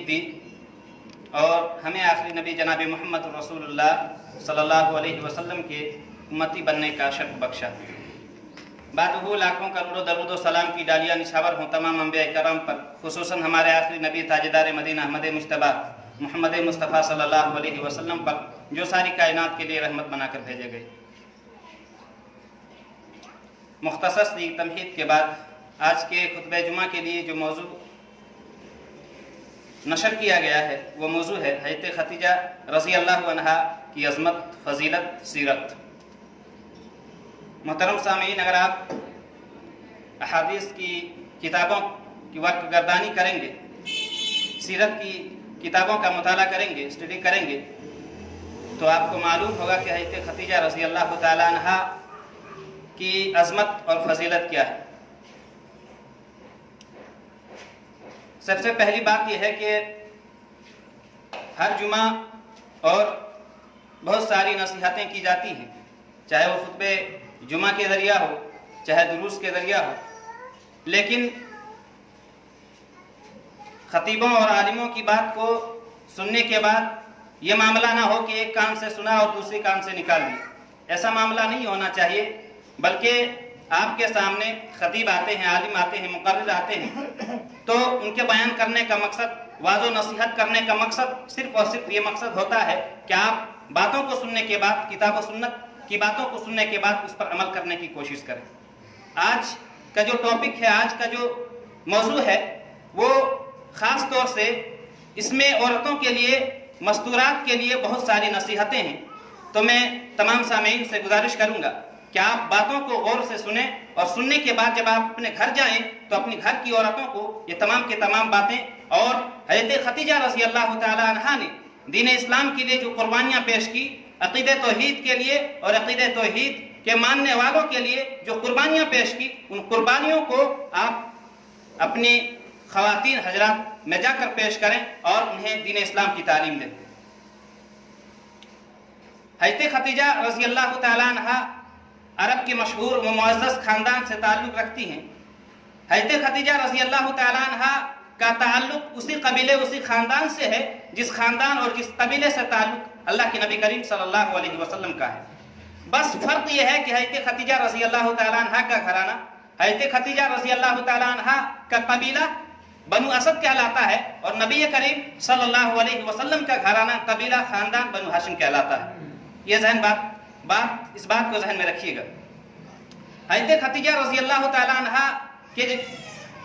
توفیق دی اور ہمیں آخری نبی جناب محمد رسول اللہ صلی اللہ علیہ وسلم کے امتی بننے کا شرف بخشا۔ بعد وہ لاکھوں کروڑوں درود و سلام کی ڈالیاں نشاور ہوں تمام انبیاء کرام پر، خصوصاً ہمارے آخری نبی تاجدار مدینہ احمد مجتبیٰ محمد مصطفیٰ صلی اللہ علیہ وسلم پر، جو ساری کائنات کے لیے رحمت بنا کر بھیجے گئے۔ مختصر سی تمہید کے بعد آج کے خطبہ جمعہ کے لیے جو موضوع نشر کیا گیا ہے وہ موضوع ہے حضرت خدیجہ رضی اللہ عنہا کی عظمت، فضیلت، سیرت۔ محترم سامعین، اگر آپ احادیث کی کتابوں کی وقت گردانی کریں گے، سیرت کی کتابوں کا مطالعہ کریں گے، اسٹڈی کریں گے، تو آپ کو معلوم ہوگا کہ حضرت خدیجہ رضی اللہ تعالیٰ عنہا کی عظمت اور فضیلت کیا ہے۔ سب سے پہلی بات یہ ہے کہ ہر جمعہ اور بہت ساری نصیحتیں کی جاتی ہیں، چاہے وہ خطبہ جمعہ کے ذریعہ ہو، چاہے دروس کے ذریعہ ہو، لیکن خطیبوں اور عالموں کی بات کو سننے کے بعد یہ معاملہ نہ ہو کہ ایک کان سے سنا اور دوسری کان سے نکال دیا۔ ایسا معاملہ نہیں ہونا چاہیے، بلکہ آپ کے سامنے خطیب آتے ہیں، عالم آتے ہیں، مقرر آتے ہیں، تو ان کے بیان کرنے کا مقصد، واضح و نصیحت کرنے کا مقصد صرف اور صرف یہ مقصد ہوتا ہے کہ آپ باتوں کو سننے کے بعد، کتاب و سنت کی باتوں کو سننے کے بعد اس پر عمل کرنے کی کوشش کریں۔ آج کا جو ٹاپک ہے، آج کا جو موضوع ہے، وہ خاص طور سے اس میں عورتوں کے لیے، مستورات کے لیے بہت ساری نصیحتیں ہیں۔ تو میں تمام سامعین سے گزارش کروں گا کہ آپ باتوں کو غور سے سنیں، اور سننے کے بعد جب آپ اپنے گھر جائیں تو اپنی گھر کی عورتوں کو یہ تمام کے تمام باتیں، اور حضرت خدیجہ رضی اللہ تعالی عنہا نے دین اسلام کے لیے جو قربانیاں پیش کی، عقیدہ توحید کے لیے اور عقیدہ توحید کے ماننے والوں کے لیے جو قربانیاں پیش کی، ان قربانیوں کو آپ اپنی خواتین حضرات میں جا کر پیش کریں اور انہیں دین اسلام کی تعلیم دیں۔ حضرت خدیجہ رضی اللہ تعالی عنہا عرب کے مشہور و معزز خاندان سے تعلق رکھتی ہیں۔ حضرت خدیجہ رضی اللہ تعالی عنہا کا تعلق اسی قبیلے، اسی خاندان سے ہے جس خاندان اور جس قبیلے سے تعلق اللہ کے نبی کریم صلی اللہ علیہ وسلم کا ہے۔ بس فرق یہ ہے کہ حضرت خدیجہ رضی اللہ تعالی عنہا کا گھرانہ، حضرت خدیجہ رضی اللہ تعالی عنہا کا قبیلہ بنو اسد کہلاتا ہے، اور نبی کریم صلی اللہ علیہ وسلم کا گھرانہ، قبیلہ، خاندان بنو ہاشم کہلاتا ہے۔ یہ اس بات کو ذہن میں رکھیے گا۔ حضرت خدیجہ رضی اللہ تعالی عنہا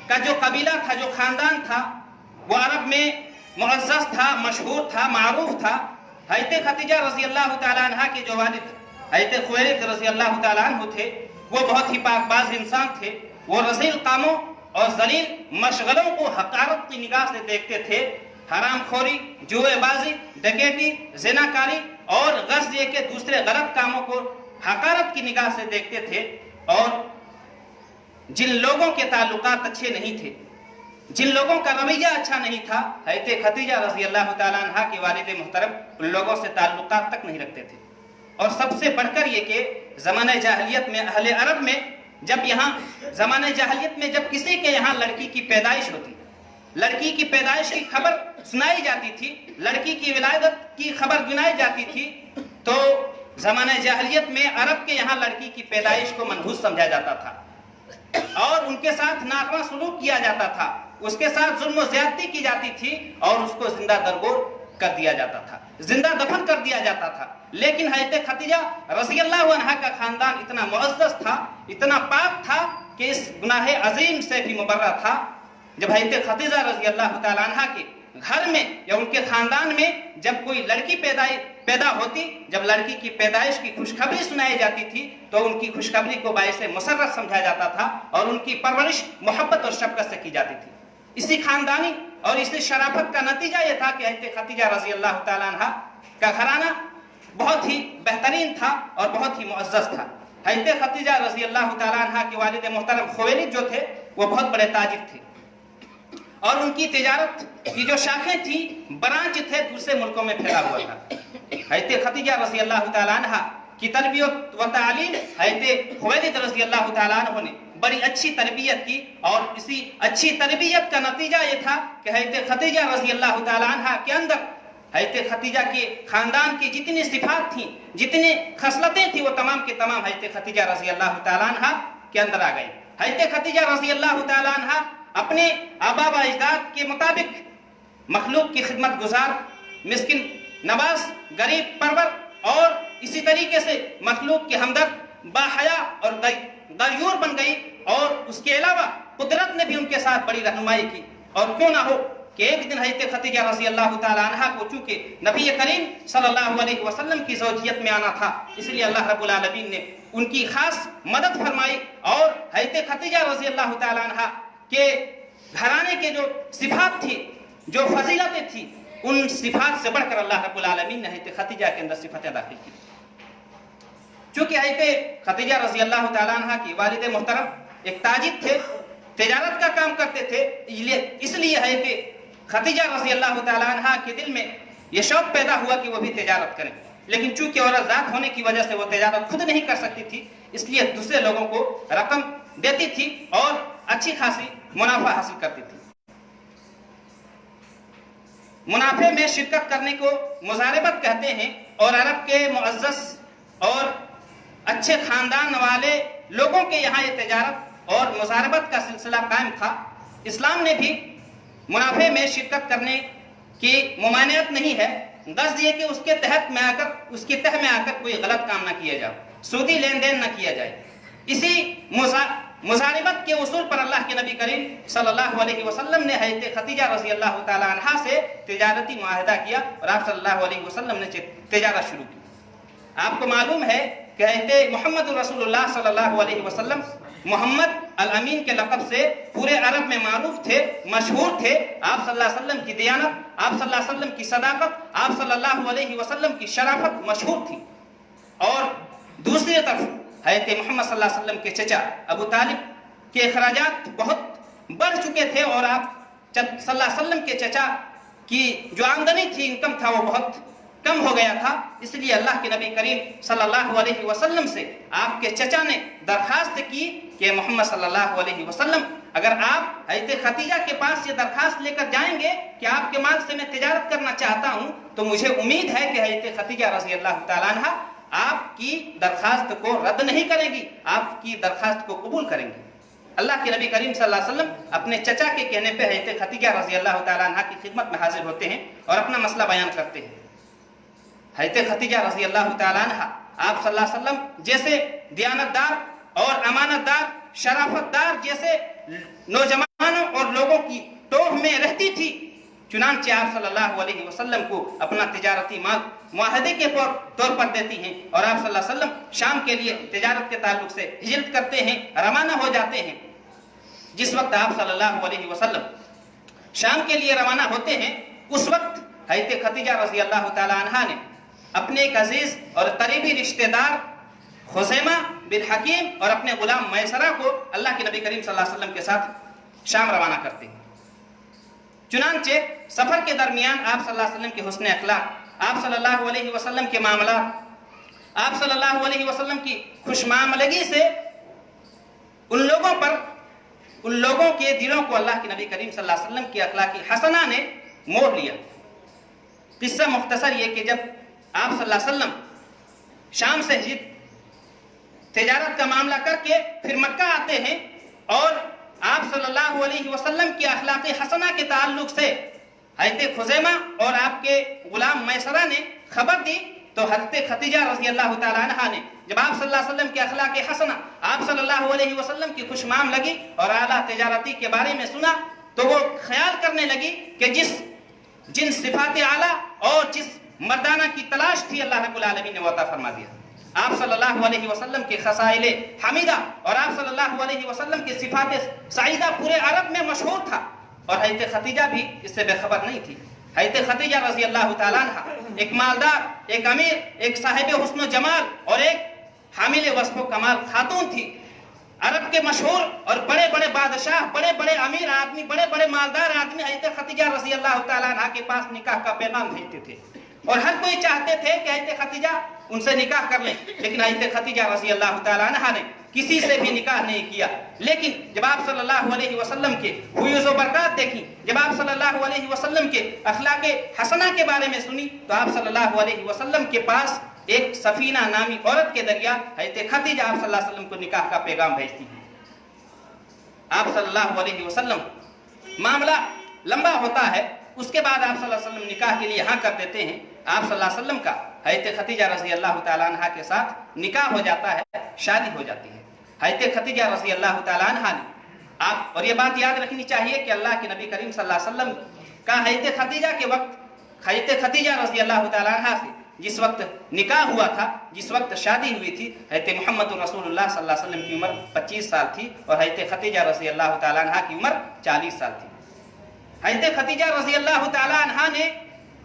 کا جو قبیلہ تھا، جو خاندان تھا، وہ عرب میں معزز تھا، مشہور تھا، معروف تھا۔ حضرت خدیجہ رضی اللہ تعالی عنہا کے جو والد حضرت خویلد رضی اللہ تعالی عنہ تھے، وہ بہت ہی پاک باز انسان تھے۔ وہ رذیل کاموں اور ذلیل مشغلوں کو حقارت کی نگاہ سے دیکھتے تھے۔ حرام خوری، جوئے بازی، ڈکیتی، زناکاری اور غرض یہ کہ دوسرے غلط کاموں کو حقارت کی نگاہ سے دیکھتے تھے، اور جن لوگوں کے تعلقات اچھے نہیں تھے، جن لوگوں کا رویہ اچھا نہیں تھا، حضرت خدیجہ رضی اللہ تعالیٰ عنہ کے والد محترم ان لوگوں سے تعلقات تک نہیں رکھتے تھے۔ اور سب سے بڑھ کر یہ کہ زمانہ جاہلیت میں، اہل عرب میں، زمانہ جاہلیت میں جب کسی کے یہاں لڑکی کی پیدائش ہوتی، لڑکی کی پیدائش کی خبر سنائی جاتی تھی، لڑکی کی ولادت کی خبر گنائی جاتی تھی، تو زمانہ جاہلیت میں عرب کے یہاں لڑکی کی پیدائش کو منحوس سمجھا جاتا تھا، اور ان کے ساتھ ناروا سلوک کیا جاتا تھا، اس کے ساتھ ظلم و زیادتی کی جاتی تھی، اور اس کو زندہ درگور کر دیا جاتا تھا، زندہ دفن کر دیا جاتا تھا۔ لیکن حضرت خدیجہ رضی اللہ عنہا کا خاندان اتنا معزز تھا، اتنا پاک تھا کہ اس گناہ عظیم سے بھی مبرہ تھا۔ جب حضرت خدیجہ رضی اللہ تعالی عنہا کے گھر میں یا ان کے خاندان میں جب کوئی لڑکی پیدا ہوتی، جب لڑکی کی پیدائش کی خوشخبری سنائی جاتی تھی، تو ان کی خوشخبری کو باعث مسرت سمجھا جاتا تھا، اور ان کی پرورش محبت اور شفقت سے کی جاتی تھی۔ اسی خاندانی اور اسی شرافت کا نتیجہ یہ تھا کہ حضرت خدیجہ رضی اللہ تعالی عنہا کا گھرانہ بہت ہی بہترین تھا اور بہت ہی معزز تھا۔ حضرت خدیجہ رضی اللہ تعالی عنہا کے والد محترم خویلد جو تھے، وہ بہت بڑے تاجر تھے، اور ان کی تجارت کی جو شاخیں تھیں، برانچ تھے، دوسرے ملکوں میں پھیلا ہوا تھا۔ حضرت خدیجہ رضی اللہ تعالی عنہا کی تربیت و تعلیم حضرت خویلد رضی اللہ تعالی عنہ نے बड़ी अच्छी तरबियत की, और इसी अच्छी तरबियत का नतीजा ये था कि हज़रत खदीजा रज़ी अल्लाह ताला अन्हा के अंदर हज़रत खदीजा के खानदान की जितनी सिफात थी, जितनी खसलतें थी, वो तमाम के तमाम हज़रत खदीजा रज़ी अल्लाह ताला अन्हा के अंदर आ गई। हज़रत खदीजा रज़ी अल्लाह ताला अन्हा अपने आबा व अजदाद के मुताबिक मखलूक की खिदमत गुजार, मिस्किन नवाज, गरीब परवर और इसी तरीके से मखलूक के हमदर्द, बाहया और गयूर बन गई। और उसके अलावा कुदरत ने भी उनके साथ बड़ी रहनुमाई की। और क्यों ना हो कि एक दिन हज़रत खदीजा रज़ी अल्लाह ताला अन्हा को चूंकि नबी करीम सल्लल्लाहु अलैहि वसल्लम की ज़ौजियत में आना था, इसलिए अल्लाह रब्बुल आलमीन ने उनकी खास मदद फरमाई। और हज़रत खदीजा रज़ी अल्लाह ताला अन्हा के घराने के जो सिफात थी, जो फजीलतें थी, उन सिफात से बढ़कर अल्लाह रब्बुल आलमीन ने हज़रत खदीजा के अंदर सिफतें दाखिल की। चूंकि हज़रत खदीजा रज़ी अल्लाह ताला अन्हा की वालिद मोहतरम एक ताजिर थे, तिजारत का काम करते थे, इसलिए हज़रत खदीजा रज़ी अल्लाह ताला अन्हा के दिल में यह शौक पैदा हुआ कि वो भी तिजारत करें। लेकिन चूंकि औरत ज़ात होने की वजह से वो तिजारत खुद नहीं कर सकती थी, इसलिए दूसरे लोगों को रकम देती थी और अच्छी खासी मुनाफा हासिल करती थी। मुनाफे में शिरकत करने को मुजारबत कहते हैं, और अरब के मुअज़्ज़ज़ और अच्छे खानदान वाले लोगों के यहाँ ये तिजारत और मुजारबत का सिलसिला कायम था। इस्लाम ने भी मुनाफे में शिरकत करने की मुमानियत नहीं है, गज़ ये कि उसके तहत में आकर, उसकी तह में आकर कोई गलत काम ना किया जाए, सूदी लेन देन न किया जाए। इसी मुजारबत के उसूल पर अल्लाह के नबी करीम सल्लल्लाहु अलैहि वसल्लम ने हज़रत खदीजा रज़ी अल्लाह ताला अन्हा से तिजारती मुआहदा किया और आप सल्लल्लाहु अलैहि वसल्लम ने तिजारत शुरू की। आपको मालूम है कि हज़रत मोहम्मद रसूलुल्लाह सल्लल्लाहु अलैहि वसल्लम मोहम्मद अल अमीन के लक़ब से पूरे अरब में मारूफ थे, मशहूर थे। आप सल्लल्लाहु अलैहि वसल्लम की दियानत, आप सल्लल्लाहु अलैहि वसल्लम की सदाकत, आप सल्लल्लाहु अलैहि वसल्लम की शराफत मशहूर थी। और दूसरी तरफ हज़रत मोहम्मद सल्लल्लाहु अलैहि वसल्लम के चचा अबू तालिब के अखराजात बहुत बढ़ चुके थे, और आप सल्लल्लाहु अलैहि वसल्लम के चचा की जो आमदनी थी, इनकम था, वो बहुत कम हो गया था। इसलिए अल्लाह के नबी करीम सल्लल्लाहु अलैहि वसल्लम से आपके चचा ने दरखास्त की कि मोहम्मद सल्लल्लाहु अलैहि वसल्लम, अगर आप हज़रत खदीजा के पास ये दरखास्त लेकर जाएंगे कि आपके माल से मैं तिजारत करना चाहता हूं, तो मुझे उम्मीद है कि हज़रत खदीजा रज़ी अल्लाह ताला अन्हा आपकी दरखास्त को रद्द नहीं करेगी, आपकी दरखास्त को कबूल करेंगी। अल्लाह के नबी करीम सल्लल्लाहु अलैहि वसल्लम अपने चचा के कहने पे हज़रत खदीजा रज़ी अल्लाह ताला अन्हा की खिदमत में हाजिर होते हैं और अपना मसला बयान करते हैं। हज़रत खदीजा रज़ी अल्लाह ताला अन्हा आप सल्लल्लाहु अलैहि वसल्लम जैसे दियानतदार और अमानतदार, शराफतदार जैसे नौजवानों और लोगों की टोह में रहती थी। चुनांचे आप सल्लल्लाहु अलैहि वसल्लम को अपना तिजारती माल मुआहदे के तौर पर देती हैं, और आप सल्लल्लाहु अलैहि वसल्लम शाम के लिए तिजारत के ताल्लुक से हिजरत करते हैं, रवाना हो जाते हैं। जिस वक्त आप सल्लल्लाहु अलैहि वसल्लम शाम के लिए रवाना होते हैं, उस वक्त हज़रत खदीजा रज़ी अल्लाह ताला अन्हा ने अपने एक अजीज और करीबी रिश्तेदार खुज़ैमा बिन हकीम और अपने गुलाम मैसरा को अल्लाह के नबी करीम सल्लल्लाहु अलैहि वसल्लम के साथ शाम रवाना करते हैं। चुनांचे सफर के दरमियान आप सल्लल्लाहु अलैहि वसल्लम के हुस्न अखलाक, आप सल्लल्लाहु अलैहि वसल्लम के मामला, आप सल्लल्लाहु अलैहि वसल्लम की खुशमामलगी से उन लोगों के दिलों को अल्लाह के नबी करीम सल्लल्लाहु अलैहि वसल्लम की अखलाकी हसना ने मोह लिया। किस्सा मुख्तसर ये कि जब आप सल्लल्लाहु अलैहि वसल्लम शाम से तिजारत का मामला करके फिर मक्का आते हैं, और आप सल्लल्लाहु अलैहि वसल्लम की अखलाकी हसना के ताल्लुक से हज़रत खुज़ैमा और आपके गुलाम मैसरा ने खबर दी, तो हज़रत खदीजा रज़ी अल्लाह ताला अन्हा ने जब आप सल्लल्लाहु अलैहि वसल्लम की अखलाकी हसना, आप सल्लल्लाहु अलैहि वसल्लम की खुशमाम लगी और आला तिजारती के बारे में सुना, तो वो ख्याल करने लगी कि जिन सिफात आला और जिस मर्दाना की तलाश थी, अल्लाह रब्बुल आलमीन ने वो अता फरमा दिया। आप सल्लल्लाहु अलैहि वसल्लम के खसाइल हमीदा और आप सल्लल्लाहु अलैहि वसल्लम के सिफात सईदा पूरे अरब में मशहूर था, और हज़रत खदीजा भी इससे बेखबर नहीं थी। हज़रत खदीजा रज़ी अल्लाह ताला अन्हा एक मालदार, एक अमीर, एक साहिब हुस्न जमाल और एक हामिल वस्फ़ कमाल खातून थी। अरब के मशहूर और बड़े बड़े बादशाह, बड़े बड़े अमीर आदमी, बड़े बड़े मालदार आदमी हज़रत खदीजा रज़ी अल्लाह ताला अन्हा के पास निकाह का पैगाम भेजते थे। اور हर कोई चाहते थे कि हज़रत खदीजा उनसे निकाह कर लें, लेकिन हज़रत खदीजा रज़ी अल्लाह तआला अन्हा ने किसी से भी निकाह नहीं किया। लेकिन जब आप सल्लल्लाहु अलैहि वसल्लम के हुयूज़ व बरक़ात देखी, जब आप सल्लल्लाहु अलैहि वसल्लम के अखलाक़े हसना के बारे में सुनी, तो आप सल्लल्लाहु अलैहि वसल्लम के पास एक सफीना नामी औरत के जरिया हज़रत खदीजा आप सल्लल्लाहु अलैहि वसल्लम को निकाह का पैगाम भेजती हैं। आप सल्लल्लाहु अलैहि वसल्लम, मामला लंबा होता है, उसके बाद आप सल्लल्लाहु अलैहि वसल्लम निकाह के लिए हाँ कर देते हैं। आप सल्लल्लाहु अलैहि वसल्लम का हज़रत खदीजा रज़ी अल्लाह तआला अन्हा के साथ निकाह हो जाता है, शादी हो जाती है। हज़रत खदीजा रज़ी अल्लाह तआला अन्हा ने आप, और ये बात याद रखनी चाहिए कि अल्लाह के नबी करीम सल्लल्लाहु अलैहि वसल्लम का हज़रत खदीजा के वक्त, हज़रत खदीजा रज़ी अल्लाह तआला अन्हा से जिस वक्त निकाह हुआ था, जिस वक्त शादी हुई थी, हज़रत मुहम्मद रसूलुल्लाह सल्लल्लाहु अलैहि वसल्लम की उम्र 25 साल थी और हज़रत खदीजा रज़ी अल्लाह तआला अन्हा की उम्र 40 साल थी। हज़रत खदीजा रज़ी अल्लाह तआला अन्हा ने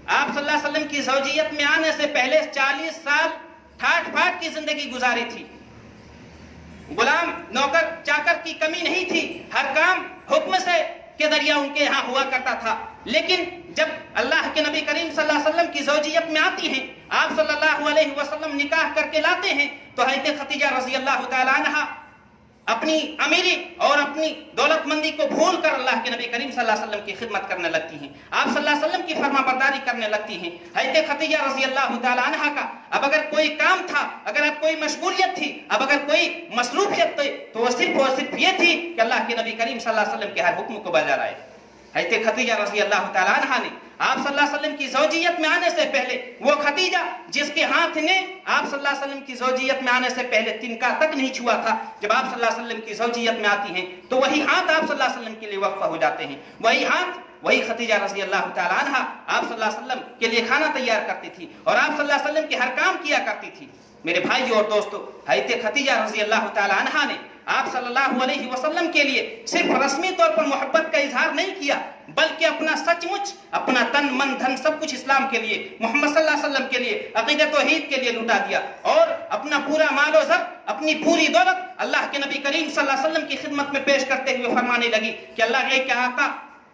आप सल्लल्लाहु अलैहि वसल्लम की ज़ौजियत में आने से पहले 40 साल ठाट फाट की जिंदगी गुजारी थी। गुलाम नौकर चाकर की कमी नहीं थी, हर काम हुक्म से के जरिया उनके यहाँ हुआ करता था। लेकिन जब अल्लाह के नबी करीम सल्लल्लाहु अलैहि वसल्लम की ज़ौजियत में आती हैं, आप सल्लल्लाहु अलैहि वसल्लम निकाह करके लाते हैं, तो हज़रत खदीजा रज़ी अल्लाह तआला अन्हा अपनी अमीरी और अपनी दौलतमंदी को भूल कर अल्लाह के नबी करीम सल्लल्लाहु अलैहि वसल्लम की खिदमत करने लगती हैं। आप सल्लल्लाहु अलैहि वसल्लम की फरमाबरदारी करने लगती हैं। हज़रत खदीजा रज़ी अल्लाह तआला अन्हा का अब अगर कोई काम था, अगर अब कोई मशगूलियत थी, अब अगर कोई मसरूफियत थी, तो वो सिर्फ ये थी कि अल्लाह के नबी करीम सल्लल्लाहु अलैहि वसल्लम के हर हुक्म को बजा लाए। हज़रत खदीजा रज़ी अल्लाह तआला अन्हा ने आप सल्लल्लाहु अलैहि वसल्लम की ज़ौजियत में आने से पहले, वो खदीजा जिसके हाथ ने आप सल्लल्लाहु अलैहि वसल्लम की ज़ौजियत में आने से पहले तिनका तक नहीं छुआ था, जब आप सल्लल्लाहु अलैहि वसल्लम की ज़ौजियत में आती हैं, तो वही हाथ आप सल्लल्लाहु अलैहि वसल्लम के लिए वक्फ हो जाते हैं। वही हाथ, वही खदीजा रज़ी अल्लाह तआला अन्हा आप सल्लल्लाहु अलैहि वसल्लम के लिए खाना तैयार करती थी और आप सल्लल्लाहु अलैहि वसल्लम के हर काम किया करती थी। मेरे भाइयों और दोस्तों, हज़रत खदीजा रज़ी अल्लाह तआला अन्हा ने आप सल्लल्लाहु अलैहि वसल्लम के लिए सिर्फ रस्मी तौर पर मोहब्बत का इजहार नहीं किया, बल्कि अपना सचमुच, अपना तन मन धन सब कुछ इस्लाम के लिए, मोहम्मद सल्लल्लाहु अलैहि वसल्लम के लिए, अक़ीदत तौहीद के लिए लुटा दिया और अपना पूरा मालो ज़र, अपनी पूरी दौलत अल्लाह के नबी करीम सल्लल्लाहु अलैहि वसल्लम की खिदमत में पेश करते हुए फरमाने लगी कि अल्लाह के आका,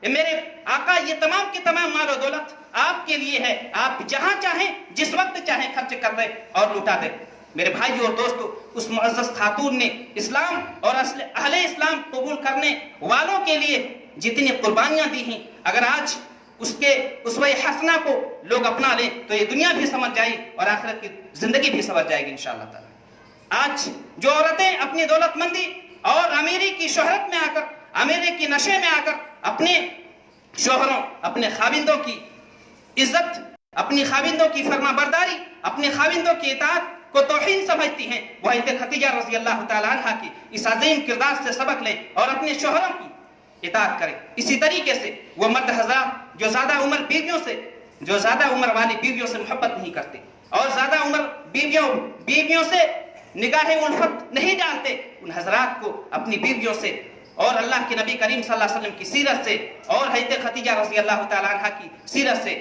मेरे आका, ये तमाम के तमाम मालो दौलत आपके लिए है, आप जहां चाहें जिस वक्त चाहें खर्च कर दे और लुटा दे। मेरे भाइयों और दोस्तों, उस मुअज़्ज़ज़ खातून ने इस्लाम और अहले इस्लाम कबूल करने वालों के लिए जितनी कुर्बानियां दी हैं, अगर आज उसके उसवे हसना को लोग अपना लें तो ये दुनिया भी समझ जाएगी और आखिरत की जिंदगी भी समझ जाएगी इंशाअल्लाह ताला। आज जो औरतें अपनी दौलतमंदी और अमीरी की शोहरत में आकर, अमीरी की नशे में आकर अपने शोहरों, अपने खाविंदों की इज्जत, अपनी खाविंदों की फरमाबरदारी, अपने खाविंदों की इताअत को तौहीन समझती हैं, वह हज़रत खदीजा रज़ी अल्लाह तआला अन्हा की इस अज़ीम किरदार से सबक लें और अपने शोहरों की इताअत करें। इसी तरीके से वो मर्द हज़रात जो ज़्यादा उम्र बीवियों से, जो ज़्यादा उम्र वाली बीवियों से मोहब्बत नहीं करते और ज़्यादा उम्र बीवियों से निगाह उल्फत नहीं डालते, उन हज़रात को अपनी बीवियों से और अल्लाह के नबी करीम सल्लल्लाहु अलैहि वसल्लम की सीरत से और हज़रत खदीजा रज़ी अल्लाह तआला अन्हा की सीरत से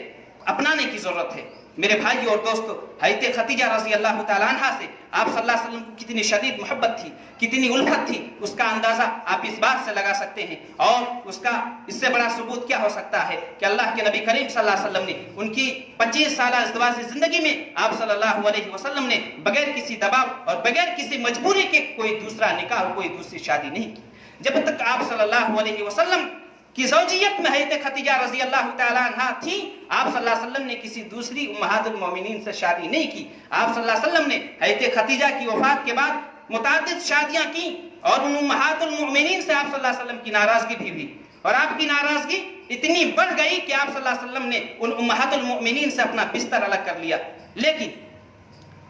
अपनाने की ज़रूरत है। मेरे भाइयों और दोस्तों, हज़रत खदीजा रज़ी अल्लाह तआला अन्हा से आप सल्लल्लाहु अलैहि वसल्लम को कितनी शदीद मोहब्बत थी, कितनी उल्फत थी, उसका अंदाज़ा आप इस बात से लगा सकते हैं। और उसका इससे बड़ा सबूत क्या हो सकता है कि अल्लाह के नबी करीम सल्लल्लाहु अलैहि वसल्लम ने उनकी 25 साल इज़्दिवाजी ज़िंदगी में आप सल्लल्लाहु अलैहि वसल्लम ने बगैर किसी दबाव और बगैर किसी मजबूरी के कोई दूसरा निकाह, कोई दूसरी शादी नहीं की। जब तक आप सल्लल्लाहु अलैहि वसल्लम की ज़ौजियत में हज़रत खदीजा रज़ी अल्लाह तआला अन्हा थी, आप सल्लल्लाहु अलैहि वसल्लम ने किसी दूसरी उम्महातुल मोमिनीन से शादी नहीं की। आप सल्लल्लाहु अलैहि वसल्लम ने हज़रत खदीजा की वफ़ात के बाद मुताद्दिद शादियां की और उन उम्महातुल मोमिनीन से आप सल्लल्लाहु अलैहि वसल्लम की नाराज़गी भी हुई और आपकी नाराज़गी इतनी बढ़ गई कि आप सल्लल्लाहु अलैहि वसल्लम ने उन उम्महातुल मोमिनीन से अपना बिस्तर अलग कर लिया। लेकिन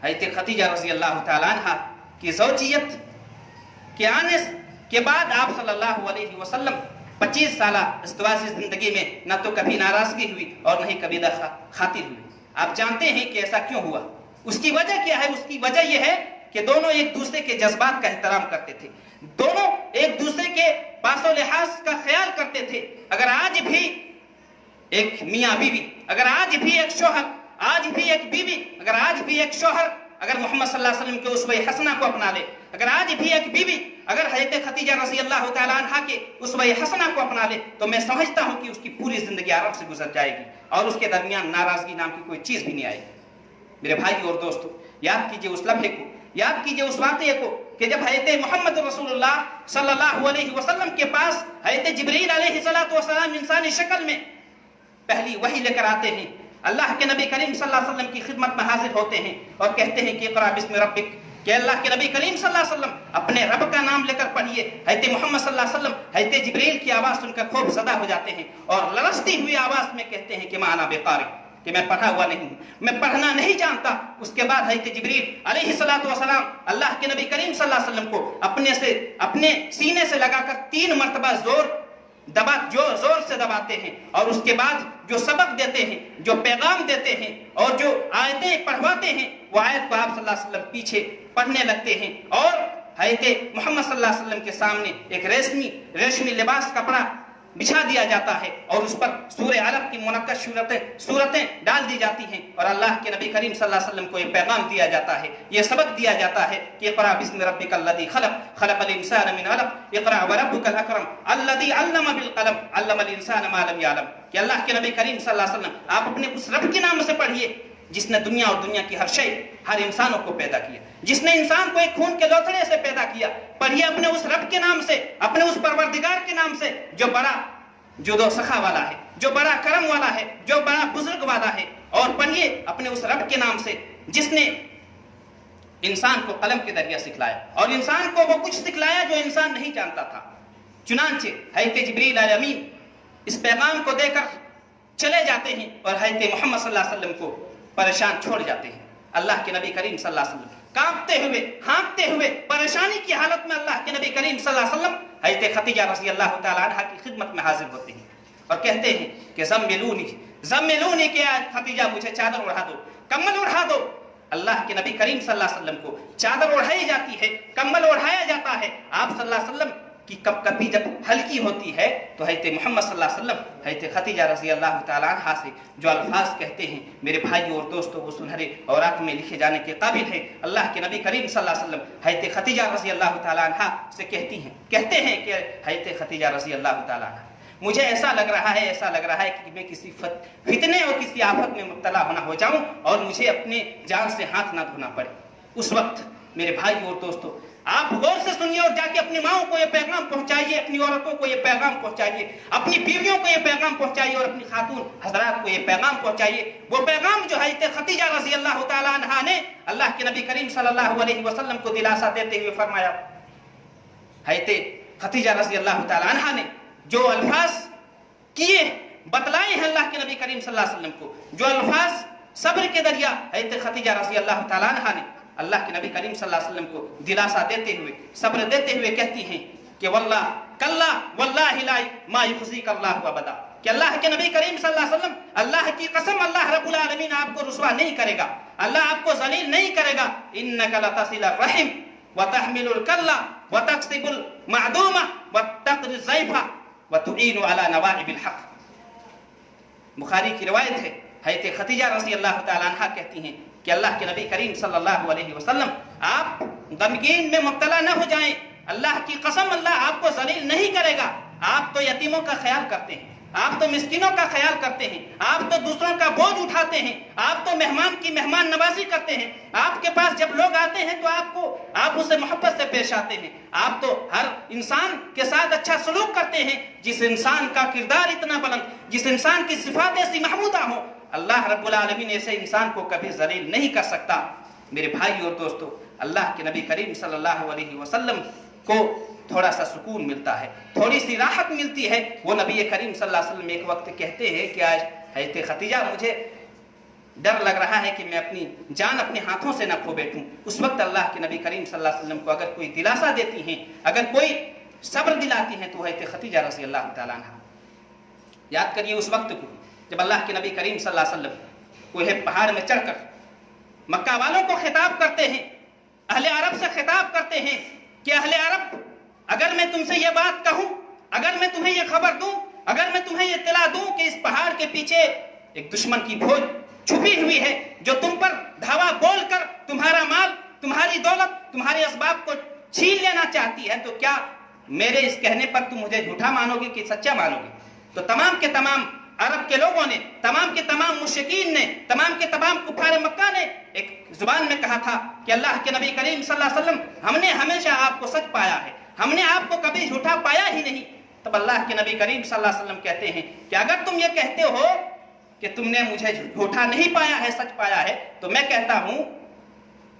हज़रत खदीजा रज़ी अल्लाह तआला अन्हा की ज़ौजियत के आने के बाद आप सल्लल्लाहु अलैहि वसल्लम 25 साल इज़्दिवाजी जिंदगी में न तो कभी नाराजगी हुई और न ही कभी खातिर हुई। आप जानते हैं कि ऐसा क्यों हुआ? उसकी वजह क्या है? उसकी वजह यह है कि दोनों एक दूसरे के जज्बात का एहतराम करते थे, दोनों एक दूसरे के पासो लिहाज का ख्याल करते थे। अगर आज भी एक मियाँ बीवी, अगर आज भी एक शोहर, आज भी एक बीवी, अगर आज भी एक शोहर अगर मोहम्मद सल्लल्लाहु अलैहि वसल्लम के उसवे हसना को अपना ले, अगर आज भी एक बीवी اگر حضرت خدیجہ رضی اللہ تعالیٰ عنہ کے اسوہ حسنہ کو اپنا لے تو میں سمجھتا ہوں کہ اس کی پوری زندگی عرب سے گزر جائے گی اور اس کے درمیان ناراضگی نام کی کوئی چیز بھی نہیں آئے گی۔ میرے بھائی اور دوستو، یاد کیجئے اس لمحے کو، یاد کیجئے اس واقعے کو کہ جب حضرت محمد رسول اللہ صلی اللہ علیہ وسلم کے پاس حضرت جبریل علیہ السلام انسانی شکل میں پہلی وحی لے کر آتے ہیں، اللہ کے نبی کریم صلی اللہ علیہ وسلم کی خدمت میں حاضر ہوتے ہیں اور کہتے ہیں کہ اقرأ بسم ربک، کہ اللہ کے نبی کریم صلی اللہ علیہ وسلم اپنے رب کا نام لے کر پڑھیے۔ حضرت محمد صلی اللہ علیہ وسلم حضرت جبریل کی آواز سن کر خوف زدہ ہو جاتے ہیں اور لرزتی ہوئی آواز میں کہتے ہیں کہ ما انا بقارئ، کہ میں پڑھا ہوا نہیں ہوں، میں پڑھنا نہیں جانتا۔ اس کے بعد حضرت جبریل علیہ السلام اللہ کے نبی کریم صلی اللہ علیہ وسلم کو اپنے سینے سے لگا کر 3 مرتبہ زور سے دباتے ہیں اور اس کے بعد جو سبق دیتے ہیں، جو پیغام دیتے ہیں اور جو آیتیں پڑھواتے ہیں، وہ آیت کو آپ صلی اللہ علیہ وسلم پیچھے پڑھنے لگتے ہیں اور حضرت محمد صلی اللہ علیہ وسلم کے سامنے ایک ریشمی لباس کپڑا بچھا دیا جاتا ہے اور اس پر سورہ علق کی منعقد صورتیں ڈال دی جاتی ہیں اور اللہ کے نبی کریم صلی اللہ علیہ وسلم کو یہ پیغام دیا جاتا ہے، یہ سبق دیا جاتا ہے کہ اقرأ بسم ربک الذی خلق الانسان من علق اقرأ وربک الاکرم الذی علم بالقلم علم الانسان ما لم یعلم، کہ اللہ کے نبی کریم صلی اللہ علیہ وسلم آپ اپنے اس رب کے نام سے پڑھیے جس نے دنیا اور دنیا کی ہر انسانوں کو پیدا کیا، جس نے انسان کو ایک خون کے لوتھڑے سے پیدا کیا۔ پڑھیے اپنے اس رب کے نام سے، اپنے اس پروردگار کے نام سے جو بڑا جود و سخا والا ہے، جو بڑا کرم والا ہے، جو بڑا بزرگ والا ہے، اور پڑھیے اپنے اس رب کے نام سے جس نے انسان کو قلم کے ذریعے سکھلایا اور انسان کو وہ کچھ سکھلایا جو انسان نہیں جانتا تھا۔ چنانچہ حضرت جبریل علیہ الامین اس پیغام کو دے کر چلے جاتے ہیں اور حضرت محمد صلی اللہ علیہ وسلم کو پریشان چھوڑ جاتے ہیں۔ اللہ کے نبی کریم صلی اللہ علیہ وسلم کانپتے ہوئے، ہانکتے ہوئے، پریشانی کی حالت میں اللہ کے نبی کریم صلی اللہ علیہ وسلم حضرت خدیجہ رضی اللہ تعالیٰ عنہ کی خدمت میں حاضر ہوتے ہیں اور کہتے ہیں کہ زملونی کہ خدیجہ مجھے چادر اڑا دو، کمبل اڑا دو۔ اللہ کے نبی کریم صلی اللہ علیہ وسلم کو چادر اڑھائی جاتی ہے، کمبل اڑھایا جاتا ہے۔ آپ صلی اللہ علیہ وسلم کی کپکپی جب ہلکی ہوتی ہے تو حضرت محمد صلی اللہ علیہ وسلم حضرت خدیجہ رضی اللہ تعالیٰ عنہ سے جو الفاظ کہتے ہیں میرے بھائی اور دوستو، وہ سنہرے اوراق میں لکھے جانے کے قابل ہے۔ اللہ کے نبی کریم صلی اللہ علیہ وسلم حضرت خدیجہ رضی اللہ تعالیٰ عنہ سے کہتے ہیں کہ حضرت خدیجہ رضی اللہ تعالیٰ عنہ، مجھے ایسا لگ رہا ہے کہ میں کسی فتنے اور کسی آفت میں مبتلا ہونا ہو جاؤں اور مجھے اپنے جان سے ہاتھ نہ دھونا پڑے۔ اس وقت میرے بھائی اور دوستو، آپ غور سے سنیے اور جا کے اپنی ماؤں کو یہ پیغام پہنچائیے، اپنی عورتوں کو یہ پیغام پہنچائیے، اپنی بیویوں کو یہ پیغام پہنچائیے اور اپنی خاتون حضرات کو یہ پیغام پہنچائیے۔ وہ پیغام جو حضرت خدیجہ رضی اللہ تعالیٰ عنہ نے اللہ کے نبی کریم صلی اللہ علیہ وسلم کو دلاسا دیتے ہوئے فرمایا۔ حضرت خدیجہ رضی اللہ تعالیٰ عنہ نے جو الفاظ بتلائے ہیں اللہ کے نبی کریم صلی اللہ علیہ وسلم کو، جو الفاظ صبر کے ذریعہ حضرت خدیجہ رضی اللہ تعالیٰ عنہ نے اللہ کے نبی کریم صلی اللہ علیہ وسلم کو دلاسا دیتے ہوئے، صبر دیتے ہوئے کہتی ہیں کہ واللہ کلا واللہ لا ما یخزیک اللہ ابدا، کہ اللہ کے نبی کریم صلی اللہ علیہ وسلم، اللہ کی قسم اللہ رب العالمین آپ کو رسوا نہیں کرے گا، اللہ آپ کو ذلیل نہیں کرے گا۔ انک لتصل الرحم وتحمل الکل وتکسب المعدوم وتقری الضیف وتعین علی نوائب الحق۔ بخاری کی روایت ہے، حضرت خدیجہ رضی اللہ تعالیٰ عنہ کہتی ہیں کہ اللہ کے نبی کریم صلی اللہ علیہ وسلم آپ غمگین میں مبتلا نہ ہو جائیں، اللہ کی قسم اللہ آپ کو ذلیل نہیں کرے گا۔ آپ تو یتیموں کا خیال کرتے ہیں، آپ تو مسکینوں کا خیال کرتے ہیں، آپ تو دوسروں کا بوجھ اٹھاتے ہیں، آپ تو مہمان کی مہمان نوازی کرتے ہیں، آپ کے پاس جب لوگ آتے ہیں تو آپ اسے محبت سے پیش آتے ہیں، آپ تو ہر انسان کے ساتھ اچھا سلوک کرتے ہیں۔ جس انسان کا کردار اتنا بلند، جس انسان کی صفات ایسی محمودہ ہو، اللہ رب العالمین ایسے انسان کو کبھی ذلیل نہیں کر سکتا۔ میرے بھائی اور دوستو، اللہ کے نبی کریم صلی اللہ علیہ وسلم کو تھوڑا سا سکون ملتا ہے، تھوڑی سی راحت ملتی ہے۔ وہ نبی کریم صلی اللہ علیہ وسلم ایک وقت کہتے ہیں کہ آج حضرت خدیجہ مجھے ڈر لگ رہا ہے کہ میں اپنی جان اپنے ہاتھوں سے نہ کھو بیٹھوں۔ اس وقت اللہ کے نبی کریم صلی اللہ علیہ وسلم کو اگر کوئی دلاسا دیتی ہیں، اگر کوئی صبر دلاتی ہیں تو حضرت خدیجہ رضی اللہ تعالیٰ عنہ۔ یاد کریے اس وقت کو جب اللہ کے نبی کریم صلی اللہ علیہ وسلم کوہ پہاڑ میں چڑھ کر مکہ والوں کو خطاب کرتے ہیں، اہل عرب سے خطاب کرتے ہیں کہ اہل عرب، اگر میں تم سے یہ بات کہوں، اگر میں تمہیں یہ خبر دوں، اگر میں تمہیں یہ اطلاع دوں کہ اس پہاڑ کے پیچھے ایک دشمن کی فوج چھپی ہوئی ہے جو تم پر دھاوا بول کر تمہارا مال، تمہاری دولت، تمہارے اسباب کو छीन लेना चाहती है तो क्या मेरे इस कहने पर तुम मुझे झूठा मानोगे कि सच्चा मानोगे? तो तमाम के तमाम अरब के लोगों ने, तमाम के तमाम मुशरिकीन ने, तमाम के तमाम कुफार मक्का ने एक जुबान में कहा था कि अल्लाह के नबी करीम सल्लल्लाहु अलैहि वसल्लम, हमने हमेशा आपको सच पाया है, हमने आपको कभी झूठा पाया ही नहीं। तब अल्लाह के नबी करीम सल्लल्लाहु अलैहि वसल्लम कहते हैं कि अगर तुम ये कहते हो कि तुमने मुझे झूठा नहीं पाया है, सच पाया है, तो मैं कहता हूं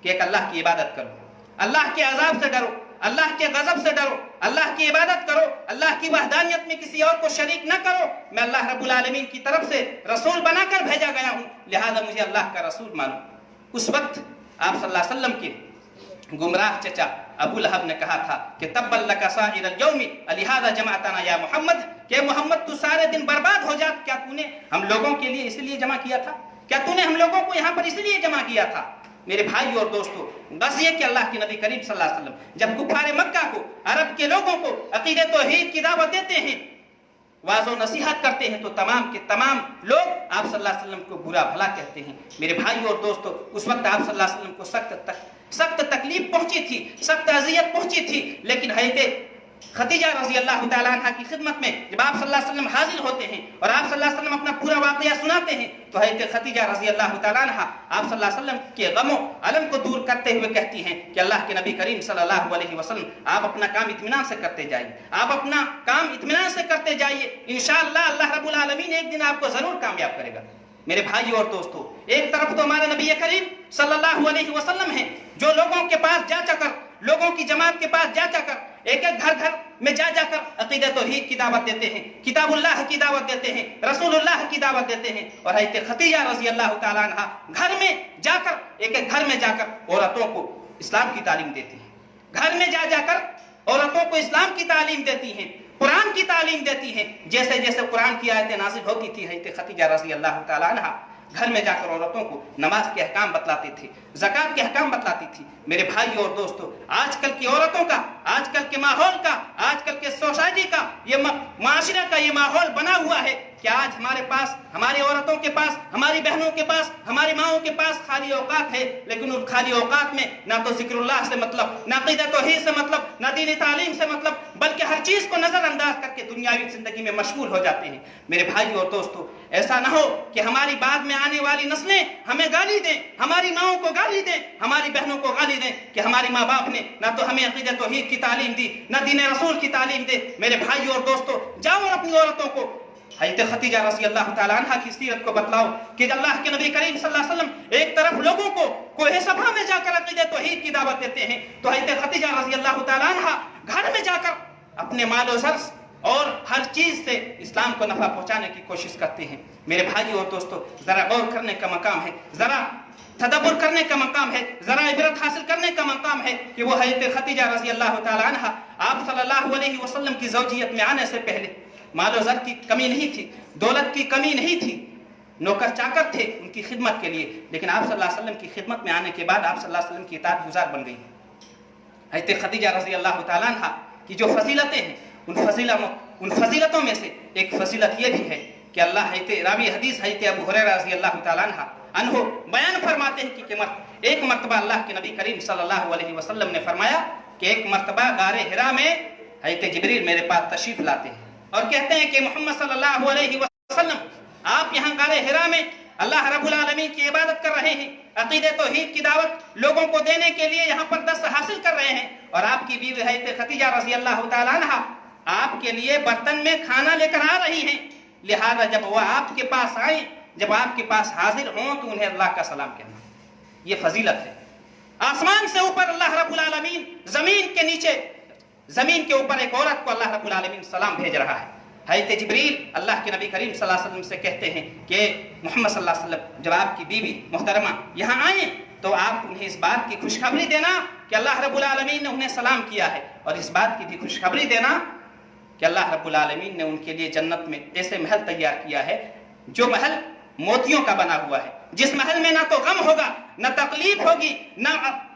कि एक अल्लाह की इबादत करो, अल्लाह के अजाब से डरो, अल्लाह के गजब से डरो, अल्लाह की इबादत करो, अल्लाह की वहदानियत में किसी और को शरीक न करो। मैं अल्लाह रब्बुल आलमीन की तरफ से रसूल बनाकर भेजा गया हूं, लिहाजा मुझे अल्लाह का रसूल मानो। उस वक्त आप सल्लल्लाहु अलैहि वसल्लम के गुमराह चचा अबू लहब ने कहा था कि तब्बल लका साइरल यौमी अलिहाजा जमाअतना या मोहम्मद, कि मोहम्मद तू सारे दिन बर्बाद हो जा, क्या तूने हम लोगों के लिए इसलिए जमा किया था? क्या तूने हम लोगों को यहाँ पर इसलिए जमा किया था? मेरे भाई और दोस्तों, बस ये कि अल्लाह के नबी करीम सल्लल्लाहु अलैहि वसल्लम जब कुफारे मक्का को, अरब के लोगों को अकीदे तौहीद की दावत देते हैं, वाज़ो नसीहत करते हैं, तो तमाम के तमाम लोग आप सल्लल्लाहु अलैहि वसल्लम को बुरा भला कहते हैं। मेरे भाई और दोस्तों, उस वक्त आप सल्लल्लाहु अलैहि वसल्लम को सख्त तकलीफ पहुंची थी, सख्त अजियत पहुंची थी, लेकिन हज़रत खदीजा रज़ी अल्लाह तआला अन्हा की खिदमत में जब आप सल्लल्लाहु अलैहि वसल्लम हाजिर होते हैं और आप सल्लल्लाहु अलैहि वसल्लम अपना पूरा वाक़या सुनाते हैं, तो हज़रत खदीजा रज़ी अल्लाह तआला अन्हा आप सल्लल्लाहु अलैहि वसल्लम के गमो अलम को दूर करते हुए कहती हैं कि अल्लाह के नबी करीम सल्लल्लाहु अलैहि वसल्लम, आप अपना काम इत्मीनान से करते जाइए, आप अपना काम इत्मीनान से करते जाइए, इंशाअल्लाह अल्लाह रब्बुल आलमीन एक दिन आपको जरूर कामयाब करेगा। मेरे भाई और दोस्तों, एक तरफ तो हमारे नबी करीम सल्लल्लाहु अलैहि वसल्लम हैं, जो लोगों के पास जा जाकर, लोगों की जमात के पास जा जाकर, एक एक घर घर में जा जाकर अकीदे तौहीद की दावत देते हैं, किताबुल्लाह की दावत देते हैं, रसूलुल्लाह की दावत देते हैं। और हज़रत खदीजा रज़ी अल्लाह तआला अन्हा घर में जाकर, एक एक घर में जाकर औरतों को इस्लाम की तालीम देती हैं, घर में जा जाकर औरतों को इस्लाम की तालीम देती हैं, कुरान की तालीम देती हैं। जैसे जैसे कुरान की आयतें नाज़िल होती थी, हज़रत खदीजा रज़ी अल्लाह तआला अन्हा घर में जाकर औरतों को नमाज के अहकाम बतलाते थे, ज़कात के अहकाम बतलाती थी। मेरे भाई और दोस्तों, आजकल की औरतों का, आजकल के माहौल का, आजकल के सोसाइटी का, ये माशरे का ये माहौल बना हुआ है कि आज हमारे पास, हमारी औरतों के पास, हमारी बहनों के पास, हमारी माओं के पास खाली औकात है, लेकिन उन खाली औकात में ना तो जिक्रुल्लाह से मतलब, ना अक़ीदा तौहीद से मतलब, ना दीनी तालीम से मतलब, बल्कि हर चीज को नजरअंदाज करके दुनियावी जिंदगी में मशगूल हो जाते हैं। मेरे भाई और दोस्तों, ऐसा ना हो कि हमारी बाद में आने वाली नस्लें हमें गाली दें, हमारी माओं को गाली दें, हमारी बहनों को गाली दें कि हमारी माँ बाप ने ना तो हमें अक़ीदा तौहीद की तालीम दी, ना दीन रसूल की तालीम दे। मेरे भाई और दोस्तों, जाओ और अपनी औरतों को हज़रत खदीजा रज़ी अल्लाह तआला अन्हा की सीरत को बतलाओ कि अल्लाह के नबी करीम सल्लल्लाहु अलैहि वसल्लम एक तरफ लोगों को कोहे सफा में जाकर अक़ीदा तौहीद की दावत देते हैं, तो हज़रत खदीजा रज़ी अल्लाह तआला अन्हा घर में जाकर अपने मालो ज़र्स और हर चीज से इस्लाम को नफा पहुंचाने की कोशिश करते हैं। मेरे भाई और दोस्तों, जरा गौर करने का मकाम है, जरा तदब्बुर करने का मकाम है, जरा इबरत हासिल करने का मकाम है कि वो हज़रत खदीजा रज़ी अल्लाह तआला अन्हा आप सल्लल्लाहु अलैहि वसल्लम की ज़ौजियत में आने से पहले मालो ज़र की कमी नहीं थी, दौलत की कमी नहीं थी, नौकर चाकर थे उनकी खिदमत के लिए, लेकिन आप सल्लल्लाहु अलैहि वसल्लम की खिदमत में आने के बाद आप सल्लल्लाहु अलैहि वसल्लम की इताअत गुज़ार बन गई। हज़रत खदीजा रज़ी अल्लाह तआला अन्हा की जो फजीलतें हैं, उन फजीलतों में से एक फजीलत ये भी है कि अल्लाह रावी हदीस हज़रत अबू हुरैरा रज़ी अल्लाह तआला अन्हु बयान फरमाते हैं कि एक मरतबा अल्लाह के नबी करीम सल्लल्लाहु अलैहि वसल्लम ने फरमाया कि एक मरतबा गारे हिरा में हज़रत जिब्रील मेरे पास तशरीफ लाते हैं और कहते हैं कि मोहम्मद सल्लल्लाहु अलैहि वसल्लम, आप यहाँ गारे हिरा में अल्लाह रब्बुल आलमीन की इबादत कर रहे हैं, अक़ीदे तौहीद की दावत लोगों को देने के लिए यहाँ पर दर्स हासिल कर रहे हैं, और आपकी बीवी हज़रत खदीजा रज़ी अल्लाह तआला अन्हा आपके लिए बर्तन में खाना लेकर आ रही हैं, लिहाजा जब वह आपके पास आए, जब आपके पास हाजिर हों तो उन्हें अल्लाह का सलाम कहना। ये फजीलत है। आसमान से ऊपर अल्लाह रब्बुल आलमीन, जमीन के नीचे, जमीन के ऊपर एक औरत को अल्लाह रब्बुल आलमीन सलाम भेज रहा है। हज़रत जिब्रील अल्लाह के नबी करीम सल्लल्लाहु अलैहि वसल्लम से कहते हैं कि मोहम्मद सल्लल्लाहु अलैहि वसल्लम, जब आपकी बीवी मोहतरमा यहाँ आए तो आप उन्हें इस बात की खुशखबरी देना कि अल्लाह रब्बुल आलमीन ने उन्हें सलाम किया है, और इस बात की भी खुशखबरी देना कि अल्लाह रब्बुल आलमीन ने उनके लिए जन्नत में ऐसे महल तैयार किया है जो महल मोतियों का बना हुआ है, जिस महल में ना तो गम होगा, ना तकलीफ होगी, ना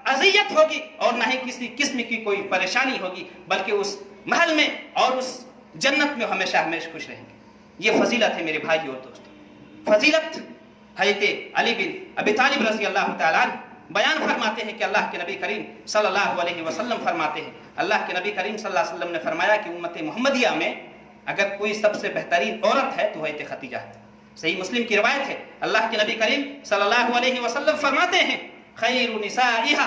अजियत होगी, और ना ही किसी किस्म की कोई परेशानी होगी, बल्कि उस महल में और उस जन्नत में हमेशा हमेशा खुश रहेंगे। ये फजीलत है मेरे भाई और दोस्तों। फजीलत हज़रत अली बिन अबी तालिब रज़ी अल्लाह तआला بیان فرماتے ہیں کہ اللہ کے نبی کریم صلی اللہ علیہ وسلم فرماتے ہیں، اللہ کے نبی کریم صلی اللہ علیہ وسلم نے فرمایا کہ امت محمدیہ میں اگر کوئی سب سے بہترین عورت ہے تو وہ خدیجہ ہے۔ صحیح مسلم کی روایت ہے، اللہ کے نبی کریم صلی اللہ علیہ وسلم فرماتے ہیں خیر نسائها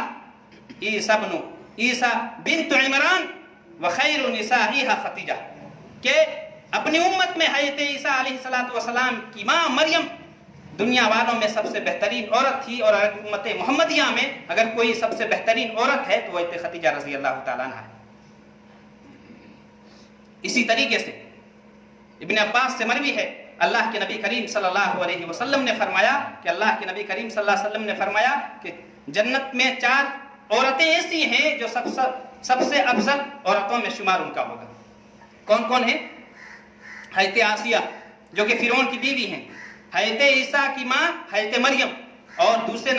عیسیٰ بنت عمران و خیر نسائها خدیجہ، کہ اپنی امت میں حضرت عیسیٰ علیہ السلام کی ماں مریم دنیا والوں میں سب سے بہترین عورت تھی، اور امت محمدیہ میں اگر کوئی سب سے بہترین عورت ہے تو وہ خدیجہ رضی اللہ تعالیٰ عنہ ہے۔ اسی طریقے سے ابن عباس سے مروی ہے، اللہ کے نبی کریم صلی اللہ علیہ وسلم نے فرمایا کہ اللہ کے نبی کریم صلی اللہ علیہ وسلم نے فرمایا کہ جنت میں 4 عورتیں ایسی ہیں جو سب سے افضل عورتوں میں شمار ان کا ہوگا۔ کون کون ہیں؟ حضرت آسیہ جو کہ فرعون کی بیوی ہیں، حضرت عیسیٰ کی ماں حضرت مریم، اور تیسرے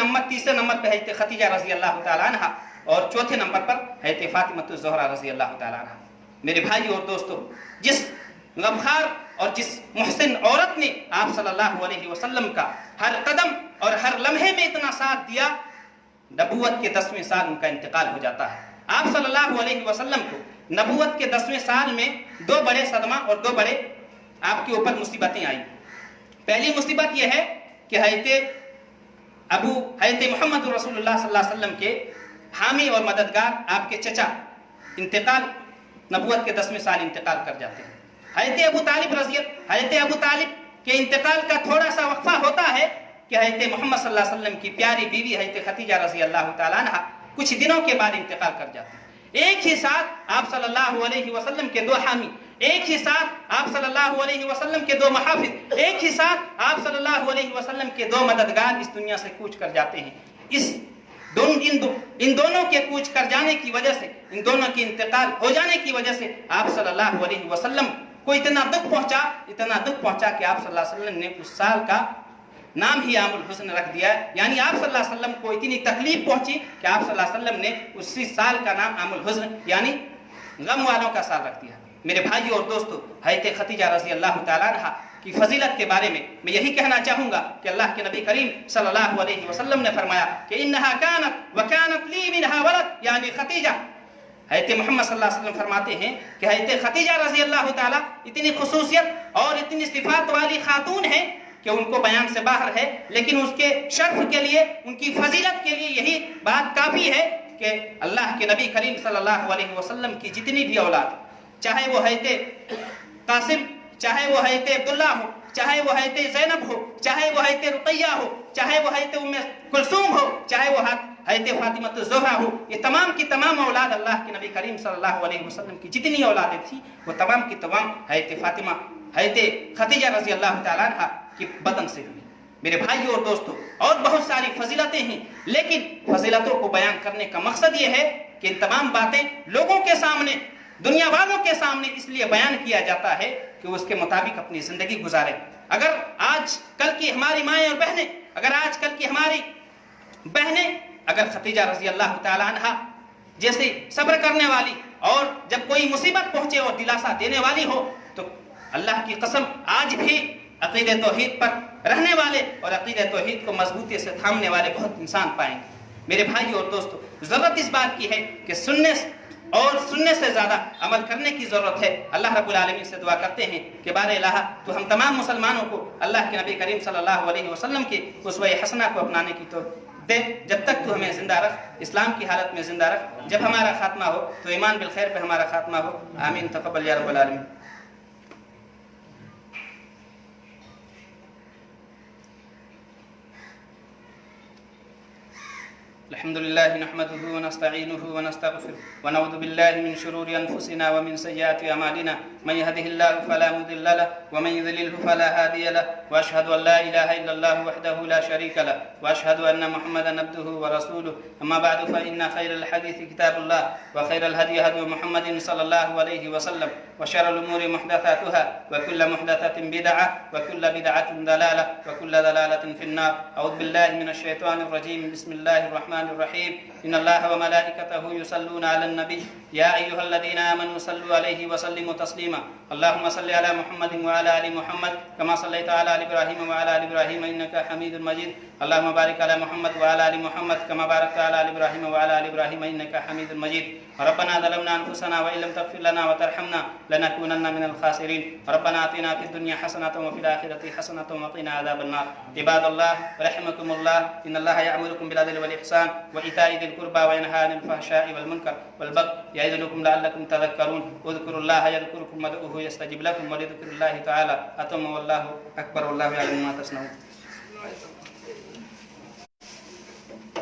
نمبر پہ حضرت خدیجہ رضی اللہ تعالیٰ عنہ، اور چوتھے نمبر پر حضرت فاطمہ الزہرا رضی اللہ تعالیٰ عنہ۔ میرے بھائی اور دوستو، جس غمخوار اور جس محسن عورت نے آپ صلی اللہ علیہ وسلم کا ہر قدم اور ہر لمحے میں اتنا ساتھ دیا، نبوت کے 10ویں سال ان کا انتقال ہو جاتا ہے۔ آپ صلی اللہ علیہ وسلم کو نبوت کے 10ویں سال میں 2 بڑے صدمہ اور 2 بڑے آپ کے اوپر مصیبتیں آئیں۔ پہلی مصیبت یہ ہے کہ حضرت محمد رسول اللہ صلی اللہ علیہ وسلم کے حامی اور مددگار آپ کے چچا نبوت کے 10ویں سال انتقال کر جاتے ہیں۔ حضرت ابو طالب کے انتقال کا تھوڑا سا وقفہ ہوتا ہے کہ حضرت محمد صلی اللہ علیہ وسلم کی پیاری بیوی حضرت خدیجہ رضی اللہ تعالیٰ عنہ کچھ دنوں کے بعد انتقال کر جاتے ہیں۔ ایک ہی ساتھ آپ صلی اللہ علیہ وسلم کے 2 حامی، ایک ہی ساتھ آپ صلی اللہ علیہ وسلم کے 2 محافظ، ایک ہی ساتھ آپ صلی اللہ علیہ وسلم کے 2 مددگار اس دنیا سے کوچ کر جاتے ہیں۔ ان دونوں کے کوچ کر جانے کی وجہ سے، ان دونوں کے انتقال ہو جانے کی وجہ سے آپ صلی اللہ علیہ وسلم کو اتنا دکھ پہنچا کہ آپ صلی اللہ علیہ وسلم نے اس سال کا نام ہی عام الحزن رکھ دیا ہے۔ یعنی آپ صلی اللہ علیہ وسلم کو اتنی تکلیف پہنچی کہ آپ صلی اللہ علیہ وسلم نے اسی سال کا نام عام الحزن یعنی غم والوں کا سال رکھ دیا۔ میرے بھائی اور دوستو، حضرت خدیجہ رضی اللہ تعالیٰ عنہ کی فضیلت کے بارے میں یہی کہنا چاہوں گا کہ اللہ کے نبی کریم صلی اللہ علیہ وسلم نے فرمایا کہ انہا کانت وکانت لی منہا ولد، یعنی خدیجہ، حضرت محمد صلی اللہ علیہ وسلم فرماتے ہیں کہ حضرت خدیجہ رضی اللہ تعالیٰ اتنی خصوصیت اور اتنی صفات والی خاتون ہیں کہ ان کو بیان سے باہر ہے، لیکن اس کے شرف کے لیے، ان کی فضیلت کے لیے یہی بات کافی ہے کہ اللہ کے نبی کریم صلی اللہ علیہ وسلم کی جتنی بھی اولاد، چاہے وہ حضرت قاسم، چاہے وہ حضرت عبداللہ ہو، چاہے وہ حضرت زینب ہو، چاہے وہ حضرت رقیہ ہو، چاہے وہ حضرت ام کلثوم ہو، چاہے وہ حضرت فاطمہ الزہرا ہو، یہ تمام کی تمام اولاد اللہ کے نبی کریم صلی اللہ علیہ وسلم کی جتنی اولادیں تھیں وہ تمام کی تمام حضرت خدیجہ رضی اللہ تعالیٰ عنہ کی بدن سے ہوئی۔ میرے بھائی اور دوستو، اور بہت ساری فضیلتیں ہیں، لیکن فضیلتوں کو بیان کرنے کا مقصد یہ ہے کہ ان تمام باتیں لوگوں کے سامنے، دنیا والوں کے سامنے اس لیے بیان کیا جاتا ہے کہ وہ اس کے مطابق اپنی زندگی گزارے۔ اگر آج کل کی ہماری مائیں اور بہنیں، اگر خدیجہ رضی اللہ تعالیٰ عنہ جیسے صبر کرنے والی اور جب کوئی مصیبت پہنچے اور دلاسا دینے والی ہو، تو اللہ کی قسم آج بھی عقیدہ توحید پر رہنے والے اور عقیدہ توحید کو مضبوطی سے تھامنے والے بہت انسان پائیں گے۔ میرے بھائی اور دوستو، ضرورت اس بات کی ہے کہ سننے سے زیادہ عمل کرنے کی ضرورت ہے۔ اللہ رب العالمین سے دعا کرتے ہیں کہ بار الہ تو ہم تمام مسلمانوں کو اللہ کے نبی کریم صلی اللہ علیہ وسلم کی اسوہ حسنہ کو اپنانے کی توفیق دے۔ جب تک تو ہمیں زندہ رکھ، اسلام کی حالت میں زندہ رکھ، جب ہمارا خاتمہ ہو تو ایمان بالخیر پہ ہمارا خاتمہ ہو۔ آمین، تقبل یا رب العالمین۔ الحمد لله نحمده ونستعينه ونستغفره ونعوذ بالله من شرور أنفسنا ومن سيئات أعمالنا، من يهده الله فلا مضل له ومن يضلله فلا هادي له، وأشهد أن لا إله إلا الله وحده لا شريك له، وأشهد أن محمدا عبده ورسوله. أما بعد فإن خير الحديث كتاب الله، وخير الهدي هدي محمد صلى الله عليه وسلم، وشر الأمور محدثاتها، وكل محدثة بدعة، وكل بدعة ضلالة، وكل ضلالة في النار. أعوذ بالله من الشيطان الرجيم. بسم الله الرحمن الرحيم. إن الله وملائكته يصلون على النبي يا أيها الذين آمنوا صلوا عليه وسلموا تسليما. تسليما. اللهم صل على محمد وعلى ال محمد كما صليت على ال ابراهيم وعلى ال ابراهيم انك حميد مجيد. اللهم بارك على محمد وعلى ال محمد كما باركت على ال ابراهيم وعلى ال ابراهيم انك حميد مجيد. ربنا ظلمنا انفسنا وان لم تغفر لنا وترحمنا لنكونن من الخاسرين. ربنا آتنا في الدنيا حسنة وفي الآخرة حسنة وقنا عذاب النار. عباد الله رحمكم الله، إن الله يأمركم بالعدل والإحسان وإيتاء ذي القربى وينهى عن الفحشاء والمنكر والبغي يعظكم لعلكم تذكرون. اذكروا الله يذكركم وادعوه يستجب لكم ولذكر الله تعالى أتم والله أكبر والله يعلم ما تصنعون.